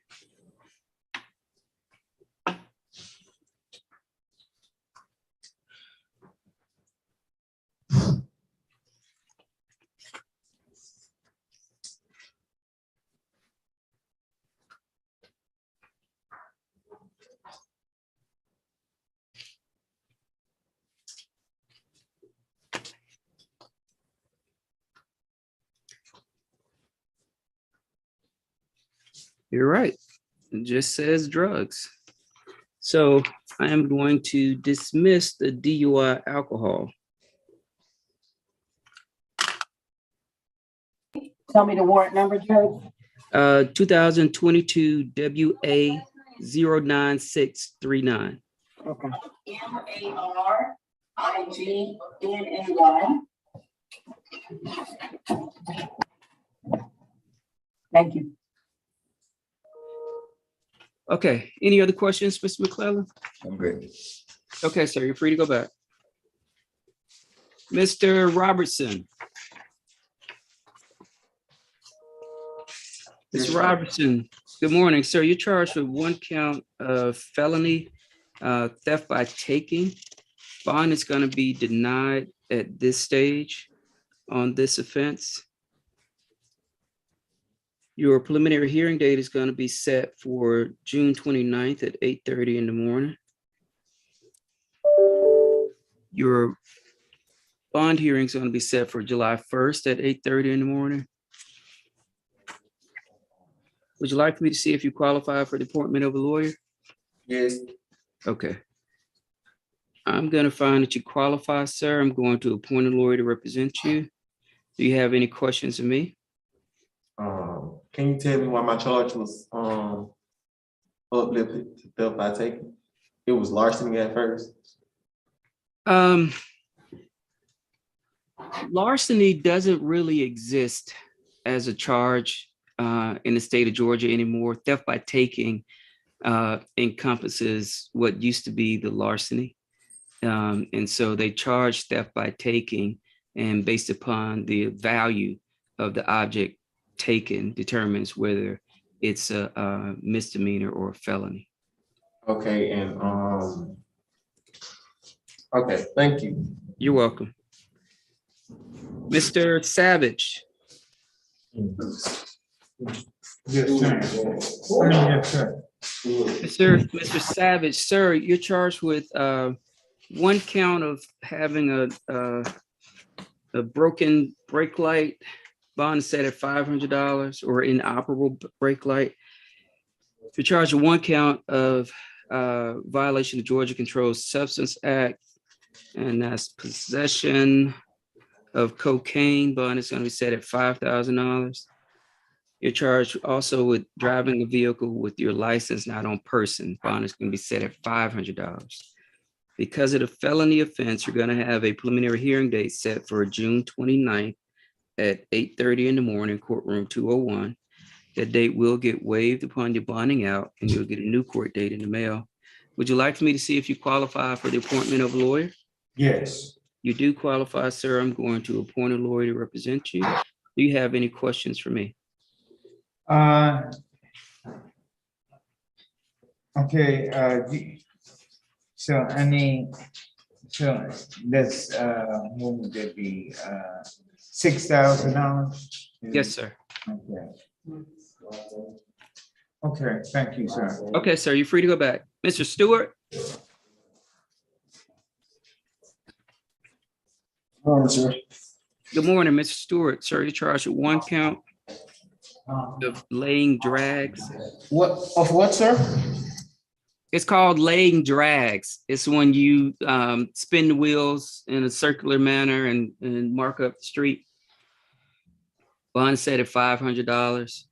You're right. It just says drugs. So I am going to dismiss the DUI alcohol. Tell me the warrant number, Judge. 2022 WA 09639. Okay. MARIGNAY. Thank you. Okay, any other questions, Mr. McClellan? I'm good. Okay, sir, you're free to go back. Mr. Robertson. Mr. Robertson, good morning, sir. You're charged with 1 count of felony theft by taking. Bond is going to be denied at this stage on this offense. Your preliminary hearing date is going to be set for June 29th at 8:30 in the morning. Your bond hearing is going to be set for July 1st at 8:30 in the morning. Would you like for me to see if you qualify for the appointment of a lawyer? Yes. Okay. I'm going to find that you qualify, sir. I'm going to appoint a lawyer to represent you. Do you have any questions of me? Can you tell me why my charge was uplifted to theft by taking? It was larceny at first. Larceny doesn't really exist as a charge in the state of Georgia anymore. Theft by taking encompasses what used to be the larceny. And so they charge theft by taking, and based upon the value of the object taken determines whether it's a misdemeanor or a felony. Okay, and okay, thank you. You're welcome. Mr. Savage. Mr. Savage, sir, you're charged with one count of having a broken brake light, bond set at $500, or inoperable brake light. You're charged with one count of violation of Georgia Controlled Substance Act, and that's possession of cocaine. Bond is going to be set at $5,000. You're charged also with driving a vehicle with your license not on person. Bond is going to be set at $500. Because of the felony offense, you're going to have a preliminary hearing date set for June 29th at 8:30 in the morning, courtroom 201. That date will get waived upon your bonding out, and you'll get a new court date in the mail. Would you like for me to see if you qualify for the appointment of a lawyer? Yes. You do qualify, sir. I'm going to appoint a lawyer to represent you. Do you have any questions for me? Okay, so this, what would it be, $6,000? Yes, sir. Okay. Okay, thank you, sir. Okay, sir, you're free to go back. Mr. Stewart? Morning, sir. Good morning, Mr. Stewart. Sir, you're charged with one count of laying drags. What, sir? It's called laying drags. It's when you spin the wheels in a circular manner and mark up the street. Bond is set at $500.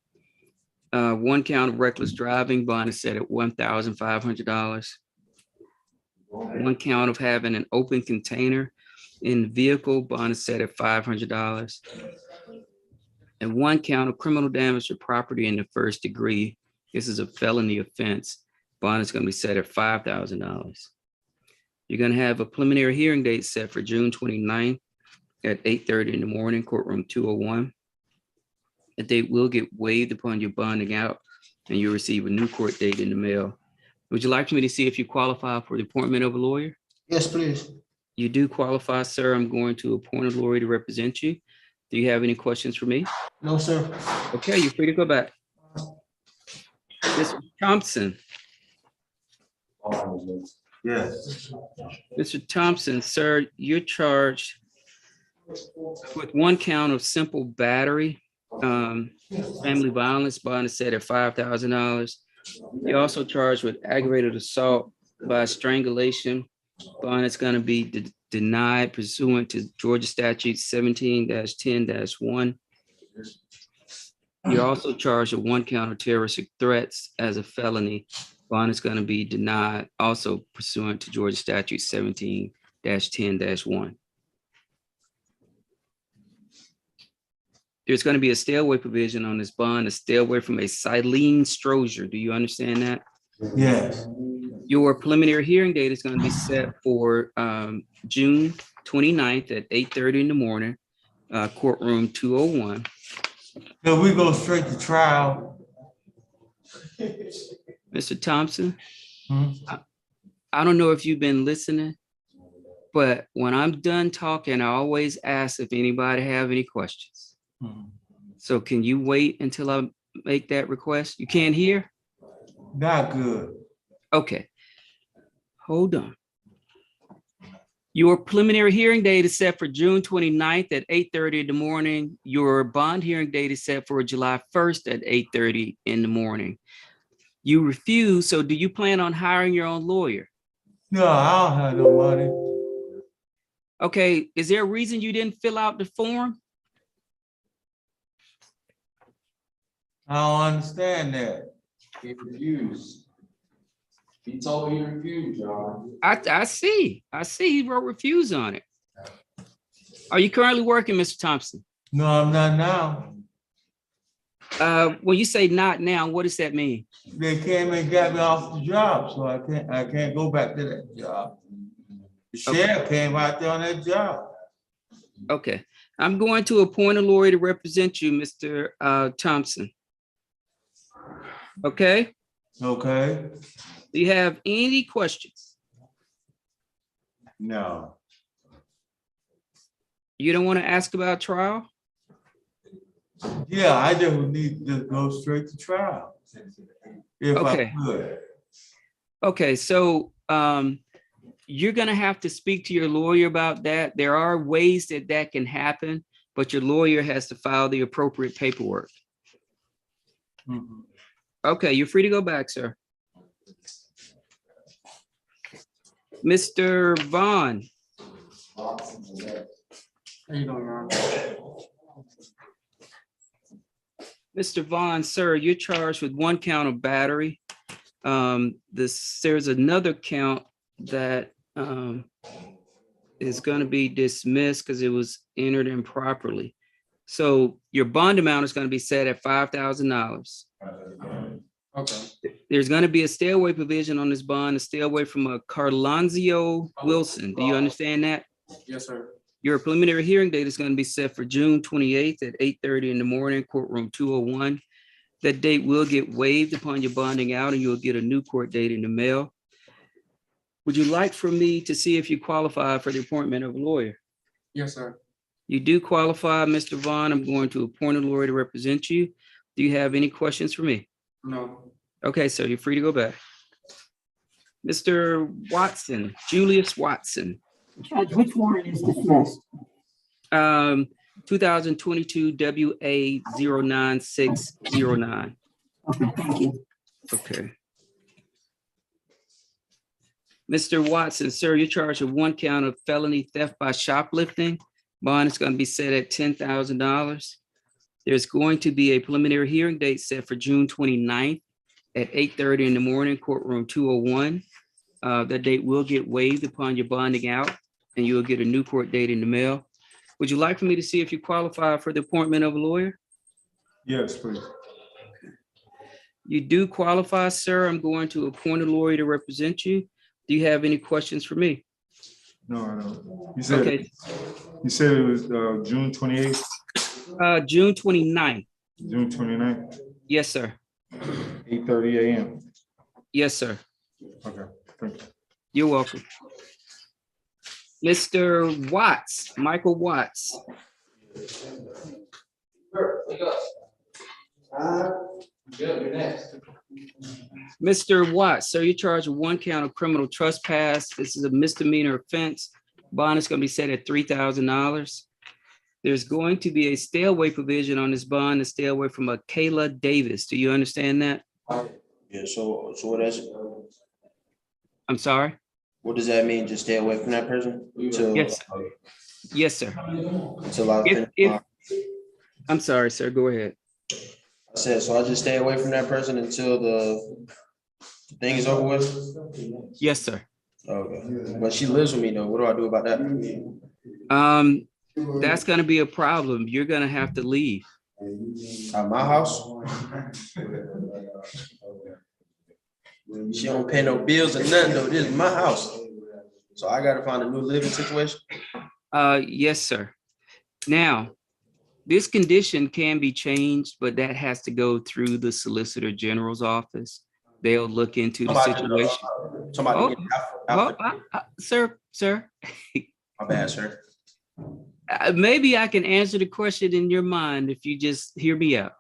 One count of reckless driving. Bond is set at $1,500. One count of having an open container in the vehicle. Bond is set at $500. And one count of criminal damage to property in the first degree. This is a felony offense. Bond is going to be set at $5,000. You're going to have a preliminary hearing date set for June 29th at 8:30 in the morning, courtroom 201. The date will get waived upon your bonding out, and you'll receive a new court date in the mail. Would you like me to see if you qualify for the appointment of a lawyer? Yes, please. You do qualify, sir. I'm going to appoint a lawyer to represent you. Do you have any questions for me? No, sir. Okay, you're free to go back. Mr. Thompson. Yes. Mr. Thompson, sir, you're charged with one count of simple battery, family violence. Bond is set at $5,000. You're also charged with aggravated assault by strangulation. Bond is going to be denied pursuant to Georgia statute 17-10-1. You're also charged with one count of terroristic threats as a felony. Bond is going to be denied also pursuant to Georgia statute 17-10-1. There's going to be a stay away provision on this bond, a stay away from a Silene Strozier. Do you understand that? Yes. Your preliminary hearing date is going to be set for June 29th at 8:30 in the morning, courtroom 201. So we go straight to trial. Mr. Thompson, I don't know if you've been listening, But when I'm done talking, I always ask if anybody have any questions. So can you wait until I make that request? You can't hear? Not good. Okay. Hold on. Your preliminary hearing date is set for June 29th at 8:30 in the morning. Your bond hearing date is set for July 1st at 8:30 in the morning. You refuse, so do you plan on hiring your own lawyer? No, I don't have no money. Okay, is there a reason you didn't fill out the form? I don't understand that. He refused. He told me he refused, y'all. I see. He wrote refuse on it. Are you currently working, Mr. Thompson? No, I'm not now. When you say not now, what does that mean? They came and got me off the job, so I can't go back to that job. The sheriff came out there on that job. Okay, I'm going to appoint a lawyer to represent you, Mr. Thompson. Okay, Okay, do you have any questions? no. You don't want to ask about trial? Yeah, I just would need to go straight to trial. If Okay. I could. Okay, so you're gonna have to speak to your lawyer about that. There are ways that that can happen, but your lawyer has to file the appropriate paperwork. Mhm. Okay, you're free to go back, sir. Mr. Vaughn. How you doing, Your Honor? Mr. Vaughn, sir, you're charged with one count of battery. There's another count that is going to be dismissed because it was entered improperly. So your bond amount is going to be set at $5,000. Okay. There's going to be a stay away provision on this bond, a stay away from a Carlonzio Wilson. Do you understand that? Yes, sir. Your preliminary hearing date is going to be set for June 28th at 8:30 in the morning, courtroom 201. That date will get waived upon your bonding out and you'll get a new court date in the mail. Would you like for me to see if you qualify for the appointment of a lawyer? Yes, sir. You do qualify, Mr. Vaughn. I'm going to appoint a lawyer to represent you. Do you have any questions for me? No. Okay, so you're free to go back. Mr. Watson, Julius Watson, Judge, which warrant is dismissed? 2022 WA 09609. Okay, thank you. Okay. Mr. Watson, sir, you're charged with one count of felony theft by shoplifting. Bond is going to be set at $10,000. There's going to be a preliminary hearing date set for June 29th at 8:30 in the morning, courtroom 201. That date will get waived upon your bonding out and you'll get a new court date in the mail. Would you like for me to see if you qualify for the appointment of a lawyer? Yes, please. You do qualify, sir. I'm going to appoint a lawyer to represent you. Do you have any questions for me? No, I don't. Okay, You said it was June 28th, June 29th. June 29th, Yes, sir. 8:30 a.m. Yes, sir. Okay, thank you. You're welcome. Mr. Watts, Michael Watts. You're next. Mr. Watts, sir, you're charged with one count of criminal trespass. This is a misdemeanor offense. Bond is going to be set at $3,000. There's going to be a stay away provision on this bond to stay away from a Kayla Davis. Do you understand that? Yeah, so what is, I'm sorry? what does that mean? Just stay away from that person? Till, Yes. Yes, sir. Till I finish my- I'm sorry, sir. Go ahead. I said, so I just stay away from that person until the thing is over with? Yes, sir. Okay, but she lives with me though. What do I do about that? That's going to be a problem. You're going to have to leave. At my house? She don't pay no bills or nothing though. This is my house. So I gotta find a new living situation? Yes, sir. Now, this condition can be changed, but that has to go through the Solicitor General's office. they'll look into the situation. Somebody get Sir, my bad, sir. maybe I can answer the question in your mind if you just hear me out.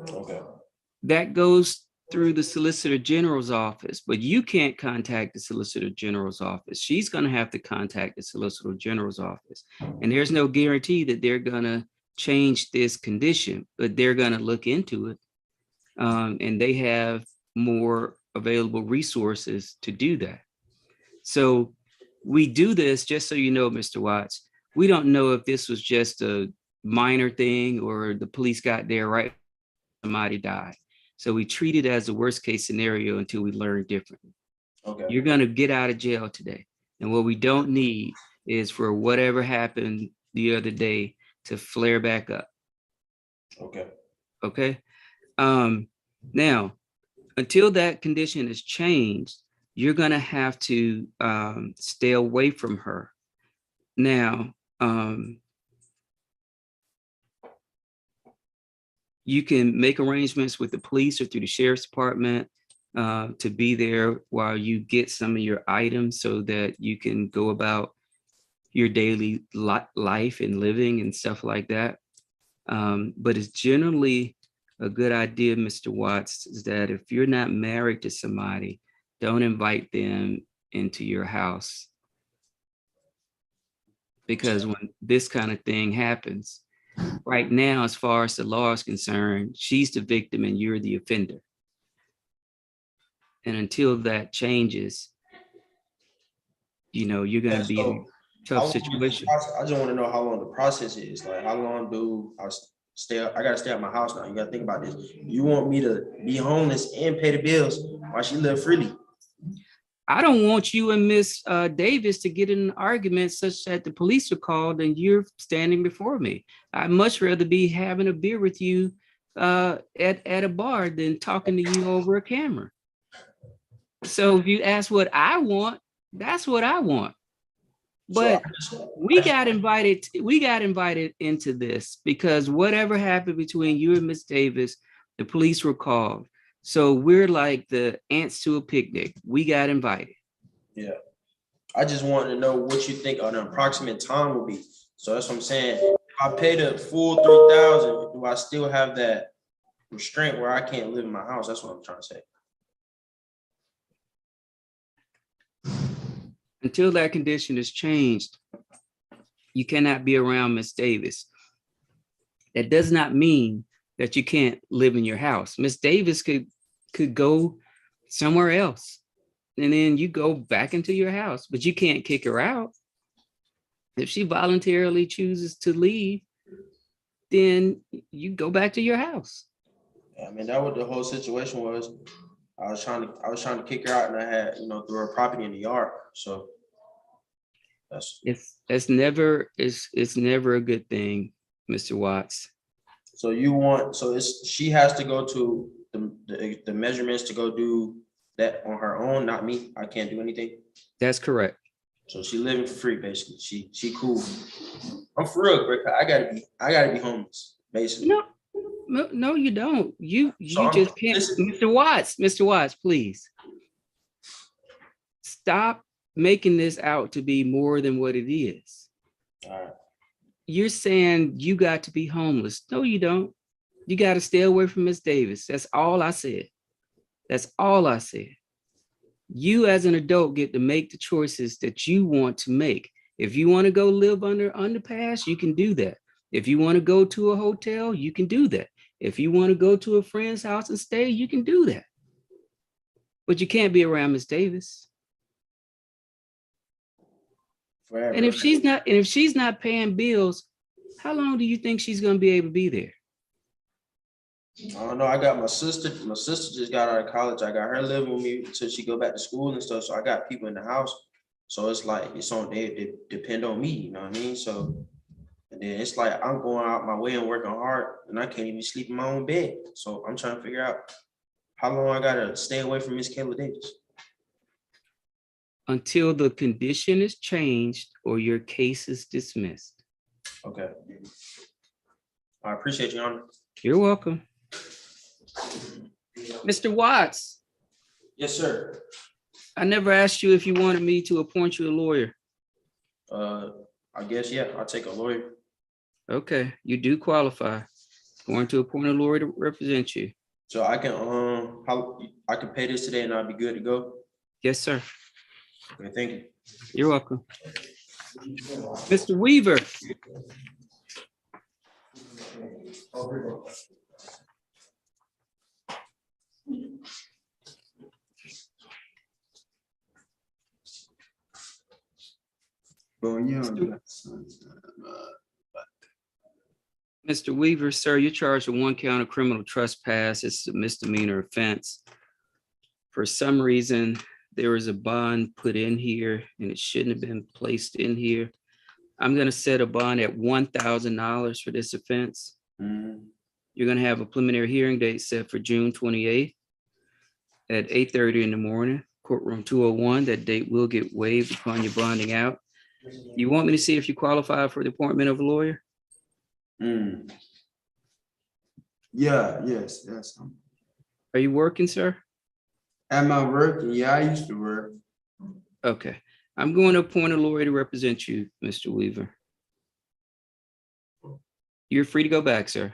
Okay. That goes through the Solicitor General's office, but you can't contact the Solicitor General's office. She's going to have to contact the Solicitor General's office. And there's no guarantee that they're going to change this condition, but they're going to look into it. And they have more available resources to do that. So we do this, just so you know, Mr. Watts, we don't know if this was just a minor thing or the police got there right, somebody died. So we treat it as a worst case scenario until we learn differently. Okay. You're going to get out of jail today. And what we don't need is for whatever happened the other day to flare back up. Okay. Okay. Now, until that condition is changed, you're going to have to stay away from her. Now, you can make arrangements with the police or through the sheriff's department to be there while you get some of your items so that you can go about your daily life and living and stuff like that. But it's generally a good idea, Mr. Watts, is that if you're not married to somebody, don't invite them into your house. Because when this kind of thing happens, right now, as far as the law is concerned, she's the victim and you're the offender. And until that changes, you know, you're going to be in a tough situation. I just want to know how long the process is. Like, how long do I stay? I got to stay at my house now. You got to think about this. You want me to be homeless and pay the bills while she live freely? I don't want you and Miss Davis to get in an argument such that the police are called and you're standing before me. I'd much rather be having a beer with you at a bar than talking to you over a camera. So if you ask what I want, that's what I want. But we got invited into this because whatever happened between you and Miss Davis, the police were called. So we're like the ants to a picnic. We got invited. Yeah. I just wanted to know what you think an approximate time would be. So that's what I'm saying. If I pay the full 3,000, do I still have that restraint where I can't live in my house? That's what I'm trying to say. Until that condition is changed, you cannot be around Miss Davis. That does not mean that you can't live in your house. Miss Davis could go somewhere else and then you go back into your house, but you can't kick her out. If she voluntarily chooses to leave, then you go back to your house. I mean, that what the whole situation was. I was trying to kick her out and I had, threw her property in the yard. So it's never a good thing, Mr. Watts. So she has to go to the measurements to go do that on her own, not me. I can't do anything. That's correct. So she living for free, basically. She cool. I'm for real, Greg. I gotta be homeless, basically. No, you don't. You just can't. Mr. Watts, please stop making this out to be more than what it is. All right. You're saying you got to be homeless. No, you don't. You got to stay away from Miss Davis. That's all I said. That's all I said. You as an adult get to make the choices that you want to make. If you want to go live under underpass, you can do that. If you want to go to a hotel, you can do that. If you want to go to a friend's house and stay, you can do that. But you can't be around Miss Davis. Forever. And if she's not paying bills, how long do you think she's going to be able to be there? I don't know. I got my sister. My sister just got out of college. I got her living with me until she go back to school and stuff. So I got people in the house. So it's like they depend on me. You know what I mean? So and then it's like I'm going out my way and working hard, and I can't even sleep in my own bed. So I'm trying to figure out how long I gotta stay away from Miss Kayla Davis. Until the condition is changed or your case is dismissed. Okay. I appreciate you, Your Honor. You're welcome. Mr. Watts. Yes, sir. I never asked you if you wanted me to appoint you a lawyer. I guess, yeah, I'll take a lawyer. Okay, you do qualify. Going to appoint a lawyer to represent you. So I can, I can pay this today and I'll be good to go. Yes, sir. Okay, thank you. You're welcome. Mr. Weaver. Mr. Weaver, sir, you're charged with one count of criminal trespass. It's a misdemeanor offense. For some reason, there was a bond put in here and it shouldn't have been placed in here. I'm gonna set a bond at $1,000 for this offense. You're gonna have a preliminary hearing date set for June 28th at 8:30 in the morning, courtroom 201. That date will get waived upon your bonding out. You want me to see if you qualify for the appointment of a lawyer? Yeah, yes. Are you working, sir? Am I working? Yeah, I used to work. Okay, I'm going to appoint a lawyer to represent you, Mr. Weaver. You're free to go back, sir.